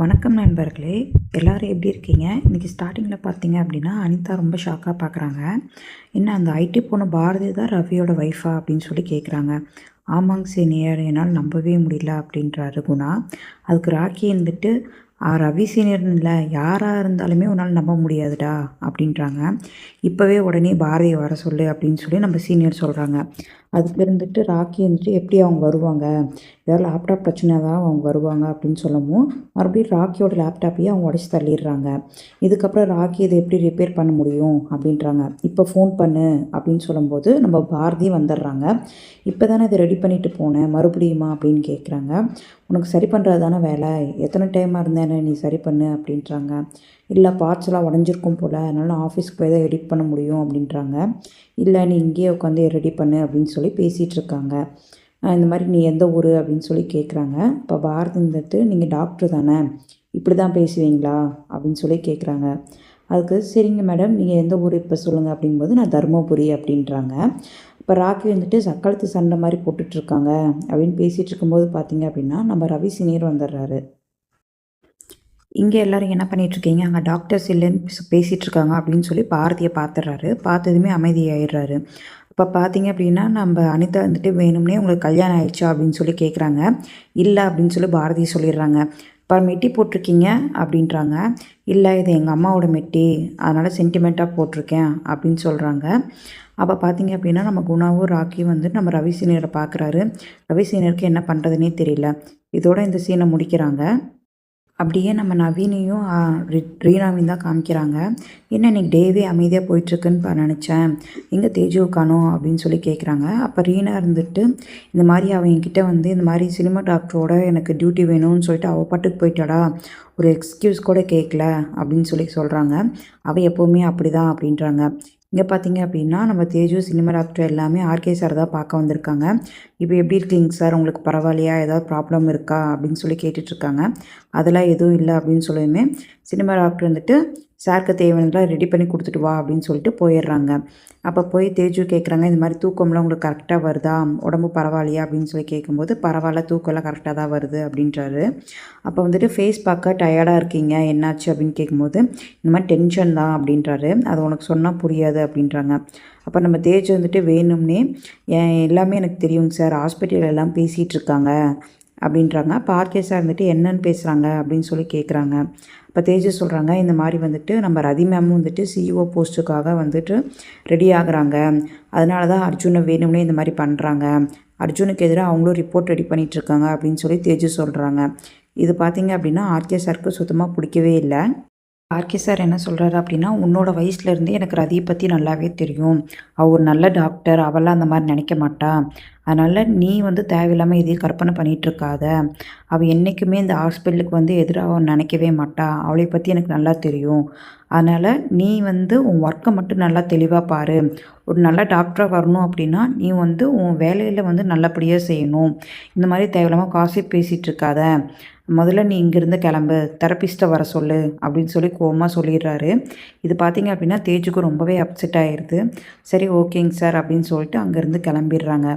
வணக்கம் நண்பர்களே, எல்லோரும் எப்படி இருக்கீங்க? இன்றைக்கி ஸ்டார்டிங்கில் பார்த்தீங்க அப்படின்னா அனிதா ரொம்ப ஷாக்காக பார்க்குறாங்க. என்ன அந்த ஐடி பொண்ணு பாரதி தான் ரவியோட ஒய்ஃபா அப்படின்னு சொல்லி கேட்குறாங்க. ஆமாங்க சீனியர், என்னால் நம்பவே முடியல அப்படின்றாரு குணா. அதுக்கு ராக்கி இருந்துட்டு ரவி சீனியர்னு இல்லை, யாராக இருந்தாலுமே உன்னால் நம்ப முடியாதுடா அப்படின்றாங்க. இப்போவே உடனே பாரதியை வர சொல்லு அப்படின்னு சொல்லி நம்ம சீனியர் சொல்கிறாங்க. அதுக்கு இருந்துட்டு ராக்கி வந்துட்டு எப்படி அவங்க வருவாங்க, ஏதாவது லேப்டாப் பிரச்சனை தான் அவங்க வருவாங்க அப்படின்னு சொல்லவும் மறுபடியும் ராக்கியோட லேப்டாப்பையே அவங்க உடச்சி தள்ளிடுறாங்க. இதுக்கப்புறம் ராக்கி இதை எப்படி ரிப்பேர் பண்ண முடியும் அப்படின்றாங்க. இப்போ ஃபோன் பண்ணு அப்படின்னு சொல்லும்போது நம்ம பாரதி வந்துடுறாங்க. இப்போ தானே இதை ரெடி பண்ணிட்டு போனேன், மறுபடியுமா அப்படின்னு கேட்குறாங்க. உனக்கு சரி பண்ணுறது தானே வேலை, எத்தனை டைமாக இருந்தேன்னு நீ சரி பண்ணு அப்படின்றாங்க. இல்லை பார்ட்ஸ்லாம் உடஞ்சிருக்கும் போல், அதனால் ஆஃபீஸ்க்கு போய் தான் எடிட் பண்ண முடியும் அப்படின்றாங்க. இல்லை நீ இங்கேயே உட்காந்து ரெடி பண்ணு அப்படின்னு சொல்லி பேசிகிட்டு இருக்காங்க. இந்த மாதிரி நீ எந்த ஊர் அப்படின்னு சொல்லி கேட்குறாங்க. இப்போ பாரதி வந்துட்டு நீங்கள் டாக்டர் தானே, இப்படி தான் பேசுவீங்களா அப்படின்னு சொல்லி கேட்குறாங்க. அதுக்கு சரிங்க மேடம், நீங்கள் எந்த ஊர் இப்போ சொல்லுங்கள் அப்படிங்கும்போது நான் தருமபுரி அப்படின்றாங்க. இப்போ ராக்கி வந்துட்டு சக்களத்து சண்டை மாதிரி போட்டுட்ருக்காங்க அப்படின்னு பேசிகிட்டு இருக்கும்போது பார்த்தீங்க அப்படின்னா நம்ம ரவி சீனியர் வந்துடுறாரு. இங்கே எல்லோரும் என்ன பண்ணிகிட்ருக்கீங்க, அங்கே டாக்டர்ஸ் இல்லைன்னு பேசிகிட்டு இருக்காங்க அப்படின்னு சொல்லி பாரதியை பார்த்துடுறாரு. பார்த்ததுமே அமைதியாகிடுறாரு. இப்போ பார்த்தீங்க அப்படின்னா நம்ம அனிதா வந்துட்டு வேணும்னே உங்களுக்கு கல்யாணம் ஆயிடுச்சா அப்படின்னு சொல்லி கேட்குறாங்க. இல்லை அப்படின்னு சொல்லி பாரதி சொல்லிடுறாங்க. இப்போ மெட்டி போட்டிருக்கீங்க அப்படின்றாங்க. இல்லை இது எங்கள் அம்மாவோட மெட்டி, அதனால் சென்டிமெண்ட்டாக போட்டிருக்கேன் அப்படின்னு சொல்கிறாங்க. அப்போ பார்த்தீங்க அப்படின்னா நம்ம குணாவும் ராக்கியும் வந்து நம்ம ரவி சீனியரை பார்க்குறாரு. ரவி சீனியருக்கு என்ன பண்ணுறதுனே தெரியல. இதோட இந்த சீனை முடிக்கிறாங்க. அப்படியே நம்ம நவீனையும் ரீனாவையும் தான் காமிக்கிறாங்க. என்ன இன்னைக்கு டேவே அமைதியாக போயிட்டுருக்குன்னு நினச்சேன், எங்கே தேஜுவை காணோம் அப்படின்னு சொல்லி கேட்குறாங்க. அப்போ ரீனா இருந்துட்டு இந்த மாதிரி அவன் என்கிட்ட வந்து இந்த மாதிரி சினிமா டாக்டரோட எனக்கு டியூட்டி வேணும்னு சொல்லிட்டு அவள் பாட்டுக்கு போயிட்டாடா, ஒரு எக்ஸ்கியூஸ் கூட கேட்கல அப்படின்னு சொல்லி சொல்கிறாங்க. அவள் எப்போவுமே அப்படி தான் அப்படின்றாங்க. இங்கே பார்த்தீங்க அப்படின்னா நம்ம தேஜு சினிமா டாக்டர் எல்லாமே ஆர்கே சார் தான் பார்க்க வந்திருக்காங்க. இப்போ எப்படி இருக்கீங்க சார், உங்களுக்கு பரவாயில்லையா, ஏதாவது ப்ராப்ளம் இருக்கா அப்படின்னு சொல்லி கேட்டுட்ருக்காங்க. அதெல்லாம் எதுவும் இல்லை அப்படின்னு சொல்லுமே சினிமா டாக்டர் வந்துட்டு சாருக்கு தேவையானதெல்லாம் ரெடி பண்ணி கொடுத்துட்டு வா அப்படின்னு சொல்லிட்டு போயிடுறாங்க. அப்போ போய் தேஜு கேட்குறாங்க, இந்த மாதிரி தூக்கம்லாம் உங்களுக்கு கரெக்டாக வருதா, உடம்பு பரவாயில்லையா அப்படின்னு சொல்லி கேட்கும்போது பரவாயில்ல, தூக்கம்லாம் கரெக்டாக தான் வருது அப்படின்றாரு. அப்போ வந்துட்டு ஃபேஸ் பார்க்க டயர்டாக இருக்கீங்க, என்னாச்சு அப்படின்னு கேட்கும்போது இந்த மாதிரி டென்ஷன் தான் அப்படின்றாரு. அது உனக்கு சொன்னால் புரியாது அப்படின்றாங்க. அப்போ நம்ம தேஜு வந்துட்டு வேணும்னே எல்லாமே எனக்கு தெரியுங்க சார், ஹாஸ்பிட்டல் எல்லாம் பேசிகிட்டு இருக்காங்க அப்படின்றாங்க. அப்போ ஆர்கே சார் வந்துட்டு என்னன்னு பேசுகிறாங்க அப்படின்னு சொல்லி கேட்குறாங்க. இப்போ தேஜஸ் சொல்கிறாங்க, இந்த மாதிரி வந்துட்டு நம்ம ரதி மேமும் வந்துட்டு சிஇஓ போஸ்ட்டுக்காக வந்துட்டு ரெடி ஆகுறாங்க, அதனால தான் அர்ஜுனை வேணும்னே இந்த மாதிரி பண்ணுறாங்க, அர்ஜுனுக்கு எதிராக அவங்களும் ரிப்போர்ட் ரெடி பண்ணிகிட்ருக்காங்க அப்படின்னு சொல்லி தேஜஸ் சொல்கிறாங்க. இது பார்த்திங்க அப்படின்னா ஆர்கே சாருக்கு சுத்தமாக பிடிக்கவே இல்லை. ஆர்கே சார் என்ன சொல்கிறாரு அப்படின்னா, உன்னோட வயசுலேருந்தே எனக்கு ரதியை பற்றி நல்லாவே தெரியும், அவள் ஒரு நல்ல டாக்டர், அவெல்லாம் அந்த மாதிரி நினைக்க மாட்டா, அதனால் நீ வந்து தேவையில்லாமல் இதையும் கற்பனை பண்ணிகிட்ருக்காத, அவள் என்றைக்குமே இந்த ஹாஸ்பிட்டலுக்கு வந்து எதிராக அவன் நினைக்கவே மாட்டா, அவளை பற்றி எனக்கு நல்லா தெரியும், அதனால் நீ வந்து உன் ஒர்க்கை மட்டும் நல்லா தெளிவாக பாரு, ஒரு நல்ல டாக்டராக வரணும் அப்படின்னா நீ வந்து உன் வேலையில் வந்து நல்லபடியாக செய்யணும், இந்த மாதிரி தேவையில்லாமல் காசு பேசிகிட்ருக்காத, முதல்ல நீ இங்கேருந்து கிளம்பு, தெரப்பிஸ்ட்டை வர சொல்லு அப்படின்னு சொல்லி கோவமாக சொல்லிடுறாரு. இது பார்த்திங்க அப்படின்னா தேஜுக்கு ரொம்பவே அப்செட் ஆகிடுது. சரி ஓகேங்க சார் அப்படின்னு சொல்லிட்டு அங்கேருந்து கிளம்பிடுறாங்க.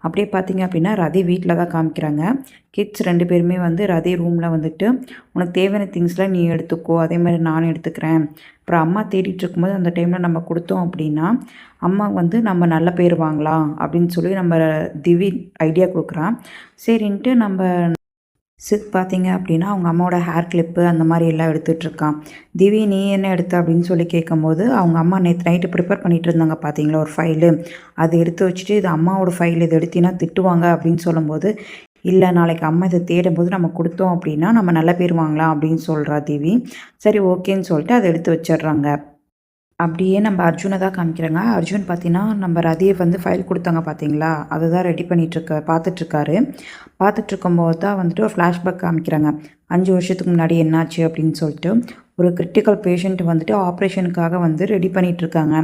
அப்படியே பார்த்திங்க அப்படின்னா ரதி வீட்டில் தான் காமிக்கிறாங்க. கிட்ஸ் 2 பேருமே வந்து ரதி ரூமில் வந்துட்டு உனக்கு தேவையான திங்ஸ்லாம் நீ எடுத்துக்கோ, அதே மாதிரி நானும் எடுத்துக்கிறேன், அப்புறம் அம்மா தேடிட்டு இருக்கும்போது அந்த டைமில் நம்ம கொடுத்தோம் அப்படின்னா அம்மா வந்து நம்ம நல்ல பேர் வாங்கலாம் அப்படின்னு சொல்லி நம்ம திவி ஐடியா கொடுக்குறான். சரின்ட்டு நம்ம சித் பார்த்திங்க அப்படின்னா அவங்க அம்மாவோட ஹேர் கிளிப்பு அந்த மாதிரி எல்லாம் எடுத்துகிட்ருக்கான். திவி நீ என்ன எடுத்த அப்படின்னு சொல்லி கேட்கும்போது அவங்க அம்மா நேற்று நைட்டு ப்ரிப்பேர் பண்ணிகிட்டு இருந்தாங்க பார்த்தீங்களா ஒரு ஃபைலு, அதை எடுத்து வச்சுட்டு இது அம்மாவோட ஃபைல், இதை எடுத்தினா திட்டுவாங்க அப்படின்னு சொல்லும்போது, இல்லை நாளைக்கு அம்மா இதை தேடும்போது நம்ம கொடுத்தோம் அப்படின்னா நம்ம நல்ல பேர் வாங்கலாம் அப்படின்னு சொல்கிறா திவி. சரி ஓகேன்னு சொல்லிட்டு அதை எடுத்து வச்சிடுறாங்க. அப்படியே நம்ம அர்ஜுனை தான் காமிக்கிறாங்க. அர்ஜுன் பார்த்தீங்கன்னா நம்ம ரதியை வந்து ஃபைல் கொடுத்தாங்க பார்த்தீங்களா, அதை தான் ரெடி பார்த்துட்ருக்காரு. பார்த்துட்ருக்கும்போது தான் வந்துட்டு ஒரு ஃப்ளாஷ்பேக் காமிக்கிறாங்க. 5 வருஷத்துக்கு முன்னாடி என்னாச்சு அப்படின்னு சொல்லிட்டு ஒரு கிரிட்டிக்கல் பேஷண்ட் வந்துட்டு ஆப்ரேஷனுக்காக வந்து ரெடி பண்ணிகிட்ருக்காங்க.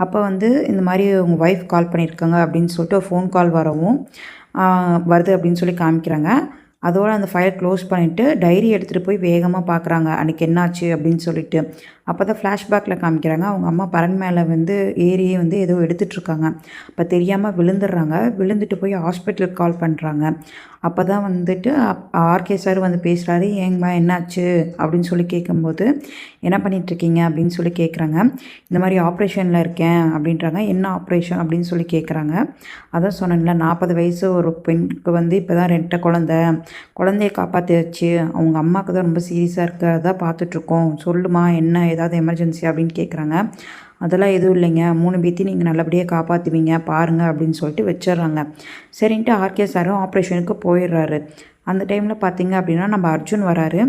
அப்போ வந்து இந்த மாதிரி உங்கள் ஒய்ஃப் கால் பண்ணியிருக்காங்க அப்படின்னு சொல்லிட்டு ஒரு ஃபோன் கால் வருது அப்படின்னு சொல்லி காமிக்கிறாங்க. அதோட அந்த ஃபைல் க்ளோஸ் பண்ணிவிட்டு டைரி எடுத்துகிட்டு போய் வேகமாக பார்க்குறாங்க அன்றைக்கி என்னாச்சு அப்படின்னு சொல்லிட்டு. அப்போ தான் ஃப்ளாஷ்பேக்கில் காமிக்கிறாங்க அவங்க அம்மா பரண் மேலே வந்து ஏறியே வந்து ஏதோ எடுத்துகிட்ருக்காங்க. அப்போ தெரியாமல் விழுந்துடுறாங்க. விழுந்துட்டு போய் ஹாஸ்பிட்டலுக்கு கால் பண்ணுறாங்க. அப்போ தான் வந்துட்டு ஆர்கே சார் வந்து பேசுகிறாரு. ஏங்கம்மா என்னாச்சு அப்படின்னு சொல்லி கேட்கும்போது, என்ன பண்ணிகிட்ருக்கீங்க அப்படின்னு சொல்லி கேட்குறாங்க. இந்த மாதிரி ஆப்ரேஷனில் இருக்கேன் அப்படின்றாங்க. என்ன ஆப்ரேஷன் அப்படின்னு சொல்லி கேட்குறாங்க. அதான் சொன்னேன்ல 40 வயசு ஒரு பெண்ணுக்கு வந்து இப்போ தான் 2 குழந்தைய காப்பாற்றியாச்சு. அவங்க அம்மாவுக்கு தான் ரொம்ப சீரியஸாக இருக்குது, அதான் பார்த்துட்ருக்கோம். சொல்லுமா என்ன ஏதாவது எமர்ஜென்சி அப்படின்னு கேட்குறாங்க. அதெல்லாம் எதுவும் இல்லைங்க, 3 பேத்தையும் நீங்கள் நல்லபடியாக காப்பாற்றுவீங்க பாருங்கள் அப்படின்னு சொல்லிட்டு வச்சிடுறாங்க. சரின்ட்டு ஆர்கே சாரும் ஆப்ரேஷனுக்கு போயிடுறாரு. அந்த டைமில் பார்த்தீங்க அப்படின்னா நம்ம அர்ஜுன் வராரு.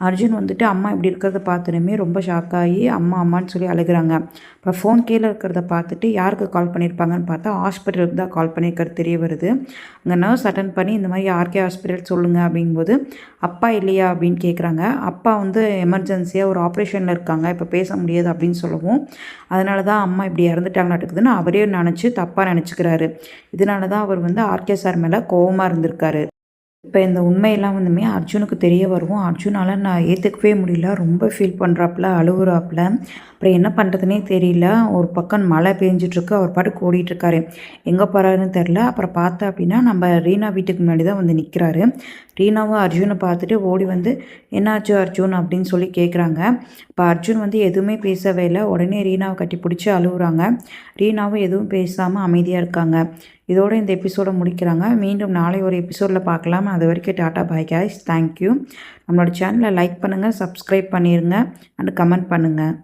அர்ஜுன் வந்துட்டு அம்மா இப்படி இருக்கிறத பார்த்தோன்னே ரொம்ப ஷாக்காகி அம்மா அம்மான்னு சொல்லி அழுகுறாங்க. இப்போ ஃபோன் கீழே இருக்கிறத பார்த்துட்டு யாருக்கு கால் பண்ணியிருப்பாங்கன்னு பார்த்தா ஹாஸ்பிட்டலுக்கு தான் கால் பண்ணியிருக்கிறது தெரிய வருது. அங்கே நர்ஸ் அட்டன் பண்ணி இந்த மாதிரி ஆர்கே ஹாஸ்பிட்டல் சொல்லுங்கள் அப்படிங்கும்போது, அப்பா இல்லையா அப்படின்னு கேட்குறாங்க. அப்பா வந்து எமர்ஜென்சியாக ஒரு ஆப்ரேஷனில் இருக்காங்க, இப்போ பேச முடியாது அப்படின்னு சொல்லவும், அதனால தான் அம்மா இப்படி இறந்துட்டாங்களாட்டுக்குதுன்னு அவரே நினச்சி தப்பாக நினச்சிக்கிறாரு. இதனால தான் அவர் வந்து ஆர்கே சார் மேலே கோவமாக இருந்திருக்காரு. இப்போ இந்த உண்மையெல்லாம் வந்துமே அர்ஜுனுக்கு தெரிய வருவோம். அர்ஜுனால் நான் ஏற்றுக்கவே முடியல, ரொம்ப ஃபீல் பண்ணுறாப்புல, அழுகுறாப்புல. அப்புறம் என்ன பண்ணுறதுனே தெரியல. ஒரு பக்கம் மழை பெஞ்சிட்ருக்கு, அவர் பாட்டுக்கு ஓடிட்டுருக்காரு. எங்கே போகிறாருன்னு தெரில. அப்புறம் பார்த்தா அப்படின்னா நம்ம ரீனா வீட்டுக்கு முன்னாடி தான் வந்து நிற்கிறாரு. ரீனாவும் அர்ஜுனை பார்த்துட்டு ஓடி வந்து, என்னாச்சு அர்ஜுன் அப்படின்னு சொல்லி கேட்குறாங்க. இப்போ அர்ஜுன் வந்து எதுவுமே பேசவே இல்லை. உடனே ரீனாவை கட்டி பிடிச்சி அழுகுறாங்க. ரீனாவும் எதுவும் பேசாமல் அமைதியாக இருக்காங்க. இதோட இந்த எபிசோடை முடிக்கிறாங்க. மீண்டும் நாளை ஒரு எபிசோடில் பார்க்கலாம். அது வரைக்கும் டாட்டா பாய் காய்ஸ். தேங்க்யூ. நம்மளோட சேனலை லைக் பண்ணுங்கள், சப்ஸ்கிரைப் பண்ணிடுங்க அண்ட் கமெண்ட் பண்ணுங்கள்.